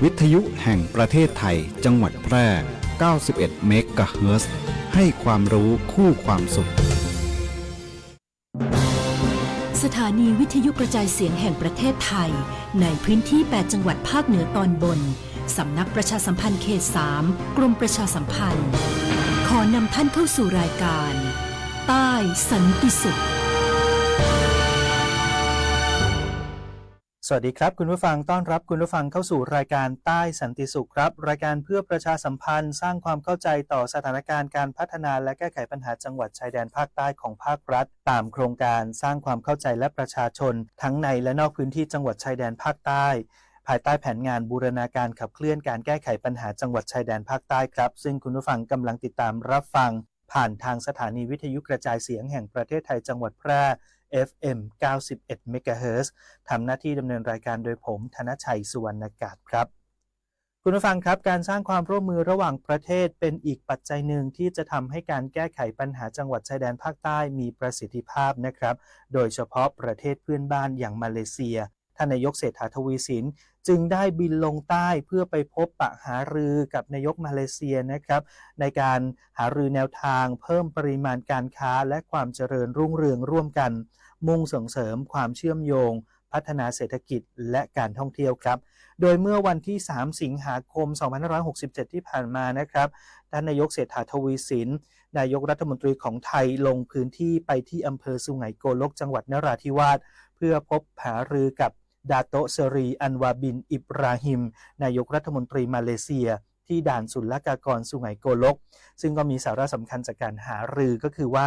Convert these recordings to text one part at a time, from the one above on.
วิทยุแห่งประเทศไทยจังหวัดแพร่ 91 เมกะเฮิรตซ์ ให้ความรู้คู่ความสุขสถานีวิทยุกระจายเสียงแห่งประเทศไทยในพื้นที่ 8 จังหวัดภาคเหนือตอนบน สำนักประชาสัมพันธ์เขต 3 กรมประชาสัมพันธ์ ขอนำท่านเข้าสู่รายการใต้สันติสุขสวัสดีครับคุณผู้ฟังต้อนรับคุณผู้ฟังเข้าสู่รายการใต้สันติสุขครับรายการเพื่อประชาสัมพันธ์สร้างความเข้าใจต่อสถานการณ์การพัฒนาและแก้ไขปัญหาจังหวัดชายแดนภาคใต้ของภาครัฐตามโครงการสร้างความเข้าใจและประชาชนทั้งในและนอกพื้นที่จังหวัดชายแดนภาคใต้ภายใต้แผนงานบูรณาการขับเคลื่อนการแก้ไขปัญหาจังหวัดชายแดนภาคใต้ครับซึ่งคุณผู้ฟังกำลังติดตามรับฟังผ่านทางสถานีวิทยุกระจายเสียงแห่งประเทศไทยจังหวัดแพร่FM 91 เมกะเฮิรตซ์ ทำหน้าที่ดำเนินรายการโดยผมธนชัยสุวรรณกาศครับคุณผู้ฟังครับการสร้างความร่วมมือระหว่างประเทศเป็นอีกปัจจัยหนึ่งที่จะทำให้การแก้ไขปัญหาจังหวัดชายแดนภาคใต้มีประสิทธิภาพนะครับโดยเฉพาะประเทศเพื่อนบ้านอย่างมาเลเซียท่านนายกเศรษฐาทวีสินจึงได้บินลงใต้เพื่อไปพบปะหารือกับนายกมาเลเซียนะครับในการหารือแนวทางเพิ่มปริมาณการค้าและความเจริญรุ่งเรืองร่วมกันมุ่งส่งเสริมความเชื่อมโยงพัฒนาเศรษฐกิจและการท่องเที่ยวครับโดยเมื่อวันที่3สิงหาคม2567ที่ผ่านมานะครับท่านนายกเศรษฐาทวีสินนายกรัฐมนตรีของไทยลงพื้นที่ไปที่อำเภอสุไหงโกลกจังหวัดนราธิวาสเพื่อพบหารือกับดาโตะเซรีอันวาบินอิบราฮิมนายกรัฐมนตรีมาเลเซียที่ด่านศุลกากรสุไหงโกลกซึ่งก็มีสาระสำคัญจากการหารือก็คือว่า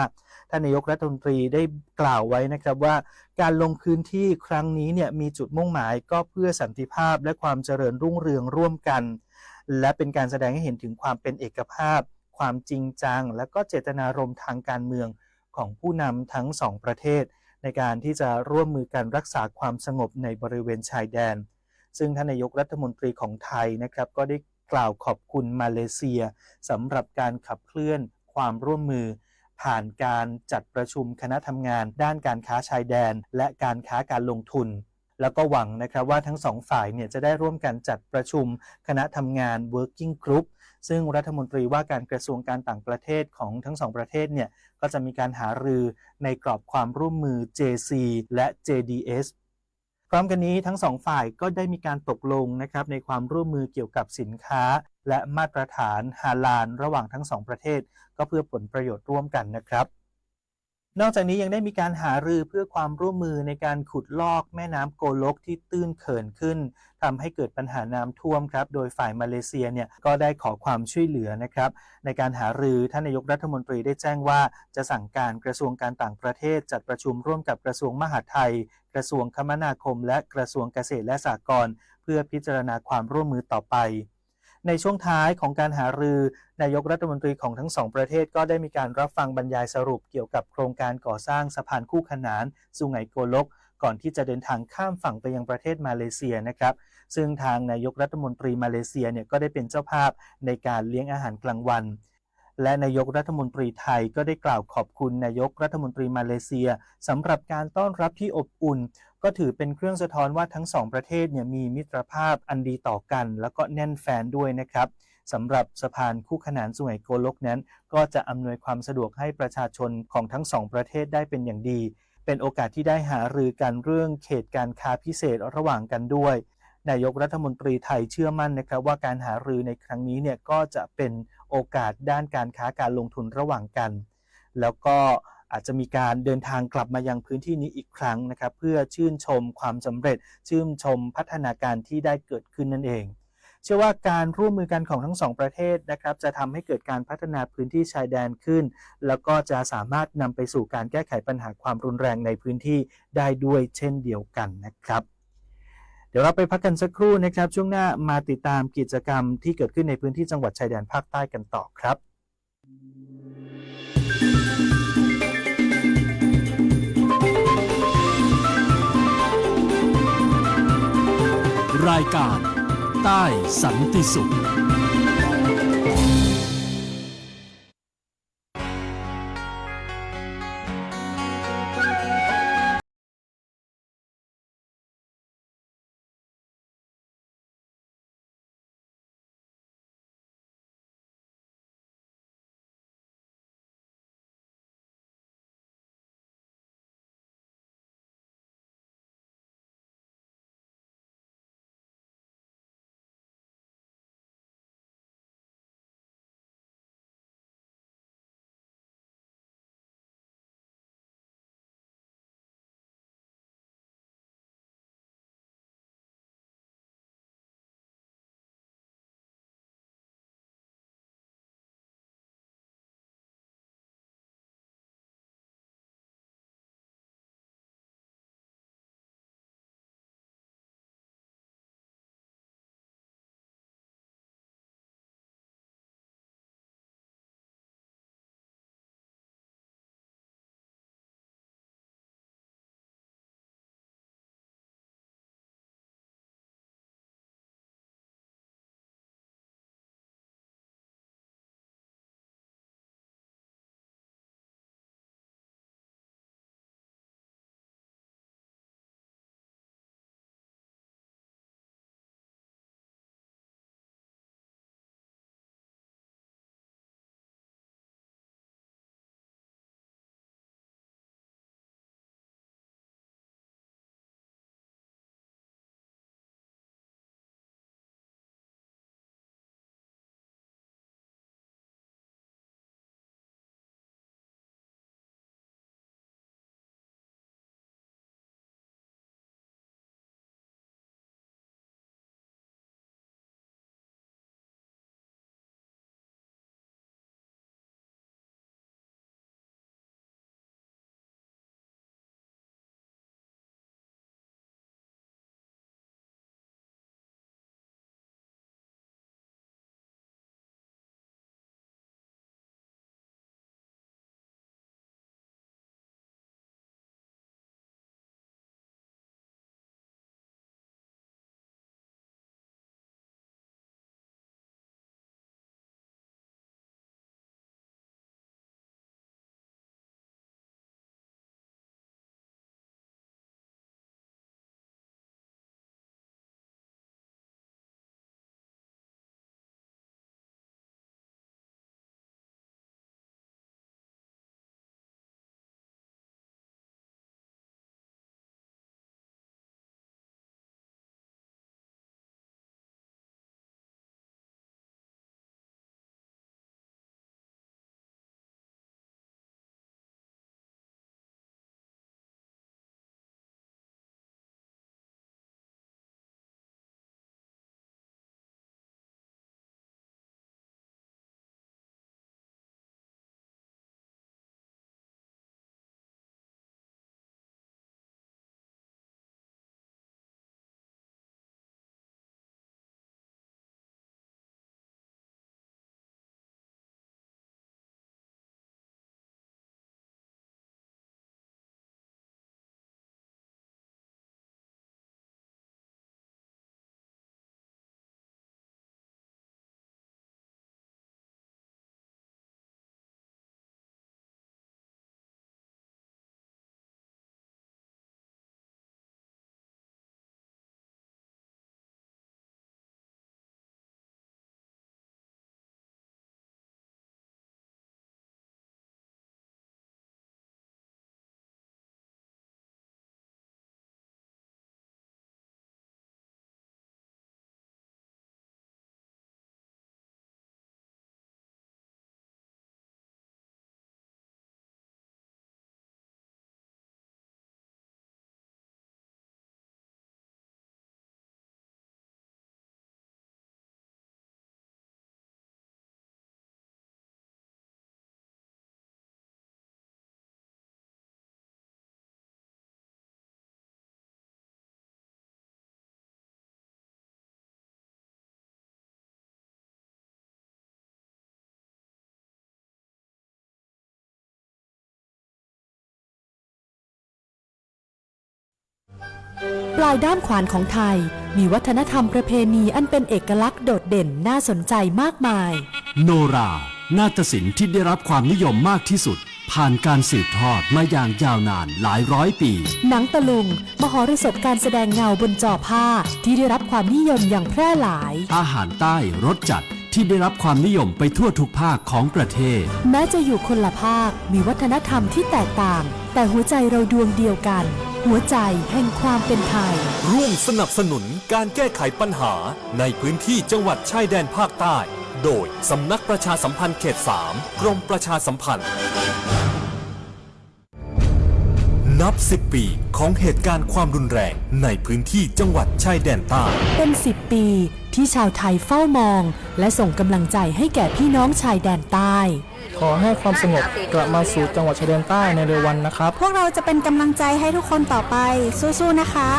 ท่านนายกรัฐมนตรีได้กล่าวไว้นะครับว่าการลงพื้นที่ครั้งนี้เนี่ยมีจุดมุ่งหมายก็เพื่อสันติภาพและความเจริญรุ่งเรืองร่วมกันและเป็นการแสดงให้เห็นถึงความเป็นเอกภาพความจริงจังและก็เจตนารมณ์ทางการเมืองของผู้นำทั้งสองประเทศในการที่จะร่วมมือกันรักษาความสงบในบริเวณชายแดนซึ่งท่านนายกรัฐมนตรีของไทยนะครับก็ได้กล่าวขอบคุณมาเลเซียสำหรับการขับเคลื่อนความร่วมมือผ่านการจัดประชุมคณะทำงานด้านการค้าชายแดนและการค้าการลงทุนแล้วก็หวังนะครับว่าทั้งสองฝ่ายเนี่ยจะได้ร่วมกันจัดประชุมคณะทำงาน Working Group ซึ่งรัฐมนตรีว่าการกระทรวงการต่างประเทศของทั้งสองประเทศเนี่ยก็จะมีการหารือในกรอบความร่วมมือ JC และ JDSพร้อมกันนี้ทั้งสองฝ่ายก็ได้มีการตกลงนะครับในความร่วมมือเกี่ยวกับสินค้าและมาตรฐานฮาลาลระหว่างทั้งสองประเทศก็เพื่อผลประโยชน์ร่วมกันนะครับนอกจากนี้ยังได้มีการหารือเพื่อความร่วมมือในการขุดลอกแม่น้ำโกลกที่ตื้นเขินขึ้นทำให้เกิดปัญหาน้ำท่วมครับโดยฝ่ายมาเลเซียเนี่ยก็ได้ขอความช่วยเหลือนะครับในการหารือท่านนายกรัฐมนตรีได้แจ้งว่าจะสั่งการกระทรวงการต่างประเทศจัดประชุมร่วมกับกระทรวงมหาดไทยกระทรวงคมนาคมและกระทรวงเกษตรและสหกรณ์เพื่อพิจารณาความร่วมมือต่อไปในช่วงท้ายของการหารือนายกรัฐมนตรีของทั้งสองประเทศก็ได้มีการรับฟังบรรยายสรุปเกี่ยวกับโครงการก่อสร้างสะพานคู่ขนานสุไหงโกลกก่อนที่จะเดินทางข้ามฝั่งไปยังประเทศมาเลเซียนะครับซึ่งทางนายกรัฐมนตรีมาเลเซียเนี่ยก็ได้เป็นเจ้าภาพในการเลี้ยงอาหารกลางวันและนายกรัฐมนตรีไทยก็ได้กล่าวขอบคุณนายกรัฐมนตรีมาเลเซียสำหรับการต้อนรับที่อบอุ่นก็ถือเป็นเครื่องสะท้อนว่าทั้งสองประเทศเนี่ยมีมิตรภาพอันดีต่อกันแล้วก็แน่นแฟนด้วยนะครับสำหรับสะพานคู่ขนานสุไหงโกลกนั้นก็จะอำนวยความสะดวกให้ประชาชนของทั้งสองประเทศได้เป็นอย่างดีเป็นโอกาสที่ได้หารือกันเรื่องเขตการค้าพิเศษระหว่างกันด้วยนายกรัฐมนตรีไทยเชื่อมั่นนะครับว่าการหารือในครั้งนี้เนี่ยก็จะเป็นโอกาสด้านการค้าการลงทุนระหว่างกันแล้วก็อาจจะมีการเดินทางกลับมายังพื้นที่นี้อีกครั้งนะครับเพื่อชื่นชมความสำเร็จชื่นชมพัฒนาการที่ได้เกิดขึ้นนั่นเองเชื่อว่าการร่วมมือกันของทั้งสองประเทศนะครับจะทำให้เกิดการพัฒนาพื้นที่ชายแดนขึ้นแล้วก็จะสามารถนำไปสู่การแก้ไขปัญหาความรุนแรงในพื้นที่ได้ด้วยเช่นเดียวกันนะครับเดี๋ยวเราไปพักกันสักครู่นะครับช่วงหน้ามาติดตามกิจกรรมที่เกิดขึ้นในพื้นที่จังหวัดชายแดนภาคใต้กันต่อครับรายการใต้สันติสุข ปลายด้ามขวานของไทยมีวัฒนธรรมประเพณีอันเป็นเอกลักษณ์โดดเด่นน่าสนใจมากมาย โนรานาฏศิลป์ที่ได้รับความนิยมมากที่สุดผ่านการสืบทอดมาอย่างยาวนานหลายร้อยปี หนังตะลุงมหรสพการแสดงเงาบนจอผ้าที่ได้รับความนิยมอย่างแพร่หลาย อาหารใต้รสจัดที่ได้รับความนิยมไปทั่วทุกภาคของประเทศ แม้จะอยู่คนละภาคมีวัฒนธรรมที่แตกต่าง แต่หัวใจเราดวงเดียวกัน หัวใจแห่งความเป็นไทย ร่วมสนับสนุนการแก้ไขปัญหาในพื้นที่จังหวัดชายแดนภาคใต้โดยสำนักประชาสัมพันธ์เขต 3 กรมประชาสัมพันธ์นับ 10 ปีของเหตุการณ์ความรุนแรงในพื้นที่จังหวัดชายแดนใต้ เป็น 10 ปีที่ชาวไทยเฝ้ามองและส่งกำลังใจให้แก่พี่น้องชายแดนใต้ ขอให้ความสงบกลับมาสู่จังหวัดชายแดนใต้ในเร็ววันนะครับ พวกเราจะเป็นกำลังใจให้ทุกคนต่อไปสู้ๆนะคะ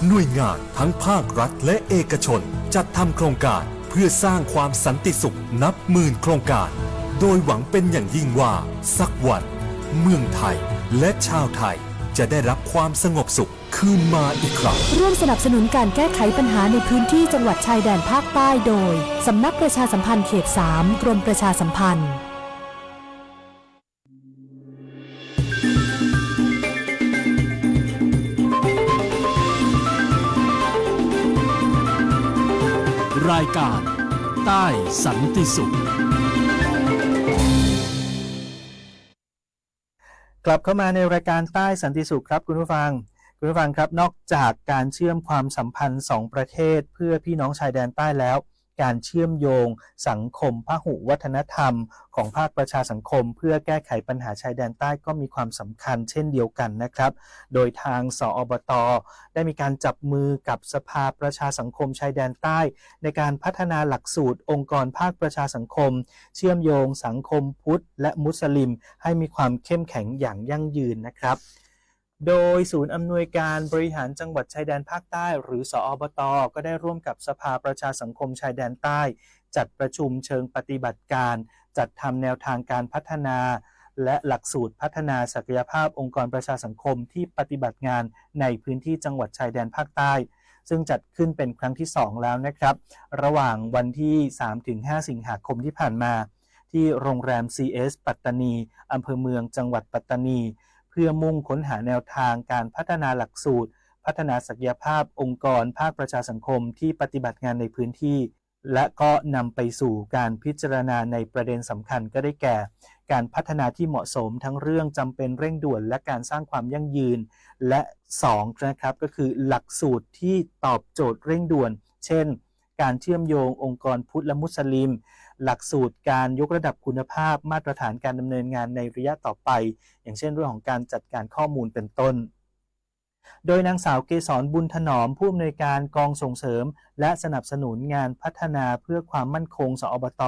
หน่วยงานทั้งภาครัฐและเอกชนจัดทำโครงการเพื่อสร้างความสันติสุขนับหมื่นโครงการโดยหวังเป็นอย่างยิ่งว่าสักวันเมืองไทยและชาวไทยจะได้รับความสงบสุขคืนมาอีกครั้งร่วมสนับสนุนการแก้ไขปัญหาในพื้นที่จังหวัดชายแดนภาคใต้โดยสำนักประชาสัมพันธ์เขต 3 กรมประชาสัมพันธ์รายการใต้สันติสุขกลับเข้ามาในรายการใต้สันติสุขครับคุณผู้ฟังครับนอกจากการเชื่อมความสัมพันธ์2ประเทศเพื่อพี่น้องชายแดนใต้แล้วการเชื่อมโยงสังคมพหุวัฒนธรรมของภาคประชาสังคมเพื่อแก้ไขปัญหาชายแดนใต้ก็มีความสำคัญเช่นเดียวกันนะครับโดยทางสอบต.ได้มีการจับมือกับสภาประชาสังคมชายแดนใต้ในการพัฒนาหลักสูตรองค์กรภาคประชาสังคมเชื่อมโยงสังคมพุทธและมุสลิมให้มีความเข้มแข็งอย่างยั่งยืนนะครับโดยศูนย์อำนวยการบริหารจังหวัดชายแดนภาคใต้หรือสอบต.ก็ได้ร่วมกับสภาประชาสังคมชายแดนใต้จัดประชุมเชิงปฏิบัติการจัดทำแนวทางการพัฒนาและหลักสูตรพัฒนาศักยภาพองค์กรประชาสังคมที่ปฏิบัติงานในพื้นที่จังหวัดชายแดนภาคใต้ซึ่งจัดขึ้นเป็นครั้งที่2แล้วนะครับระหว่างวันที่ 3-5 สิงหาคมที่ผ่านมาที่โรงแรม CS ปัตตานีอำเภอเมืองจังหวัดปัตตานีเพื่อมุ่งค้นหาแนวทางการพัฒนาหลักสูตรพัฒนาศักยภาพองค์กรภาคประชาสังคมที่ปฏิบัติงานในพื้นที่และก็นำไปสู่การพิจารณาในประเด็นสำคัญก็ได้แก่การพัฒนาที่เหมาะสมทั้งเรื่องจำเป็นเร่งด่วนและการสร้างความยั่งยืนและ2นะครับก็คือหลักสูตรที่ตอบโจทย์เร่งด่วนเช่นการเชื่อมโยงองค์กรพุทธและมุสลิมหลักสูตรการยกระดับคุณภาพมาตรฐานการดำเนินงานในระยะต่อไปอย่างเช่นเรื่องของการจัดการข้อมูลเป็นต้นโดยนางสาวเกษรบุญถนอมผู้อำนวยการกองส่งเสริมและสนับสนุนงานพัฒนาเพื่อความมั่นคงสอบต.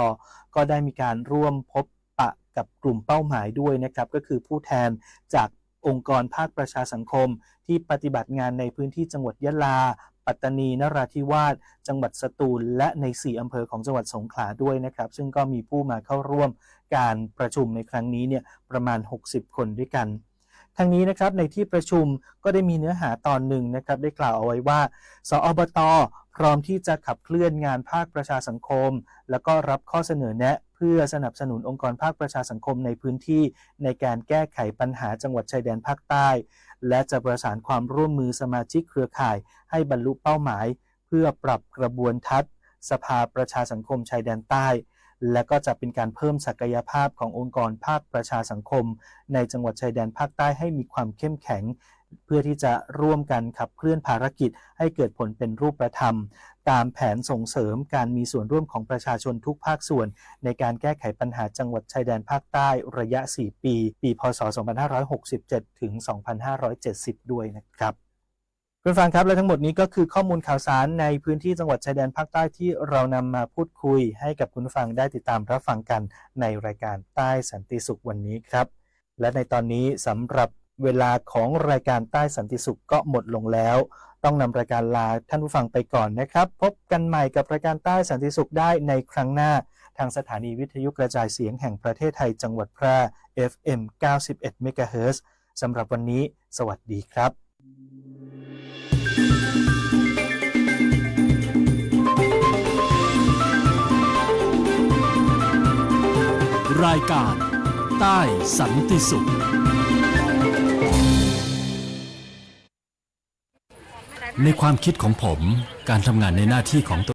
ก็ได้มีการร่วมพบปะกับกลุ่มเป้าหมายด้วยนะครับก็คือผู้แทนจากองค์กรภาคประชาสังคมที่ปฏิบัติงานในพื้นที่จังหวัดยะลาปัตตานีนราธิวาสจังหวัดสตูลและใน4อำเภอของจังหวัดสงขลาด้วยนะครับซึ่งก็มีผู้มาเข้าร่วมการประชุมในครั้งนี้เนี่ยประมาณ60คนด้วยกันทั้งนี้นะครับในที่ประชุมก็ได้มีเนื้อหาตอนหนึ่งนะครับได้กล่าวเอาไว้ว่าสอบต.พร้อมที่จะขับเคลื่อนงานภาคประชาสังคมแล้วก็รับข้อเสนอแนะเพื่อสนับสนุนองค์กรภาคประชาสังคมในพื้นที่ในการแก้ไขปัญหาจังหวัดชายแดนภาคใต้และจะประสานความร่วมมือสมาชิกเครือข่ายให้บรรลุเป้าหมายเพื่อปรับกระบวนทัศน์สภาประชาสังคมชายแดนใต้และก็จะเป็นการเพิ่มศักยภาพขององค์กรภาคประชาสังคมในจังหวัดชายแดนภาคใต้ให้มีความเข้มแข็งเพื่อที่จะร่วมกันขับเคลื่อนภารกิจให้เกิดผลเป็นรูปธรรมตามแผนส่งเสริมการมีส่วนร่วมของประชาชนทุกภาคส่วนในการแก้ไขปัญหาจังหวัดชายแดนภาคใต้ระยะ4ปีพศ 2567 ถึง 2570 ด้วยนะครับคุณฟังครับและทั้งหมดนี้ก็คือข้อมูลข่าวสารในพื้นที่จังหวัดชายแดนภาคใต้ที่เรานำมาพูดคุยให้กับคุณฟังได้ติดตามรับฟังกันในรายการใต้สันติสุขวันนี้ครับและในตอนนี้สำหรับเวลาของรายการใต้สันติสุขก็หมดลงแล้วต้องนำรายการลาท่านผู้ฟังไปก่อนนะครับพบกันใหม่กับรายการใต้สันติสุขได้ในครั้งหน้าทางสถานีวิทยุกระจายเสียงแห่งประเทศไทยจังหวัดแพร่ FM 91 เมกะเฮิรตซ์สำหรับวันนี้สวัสดีครับ ายการใต้สันติสุขในความคิดของผมการทำงานในหน้าที่ของตัว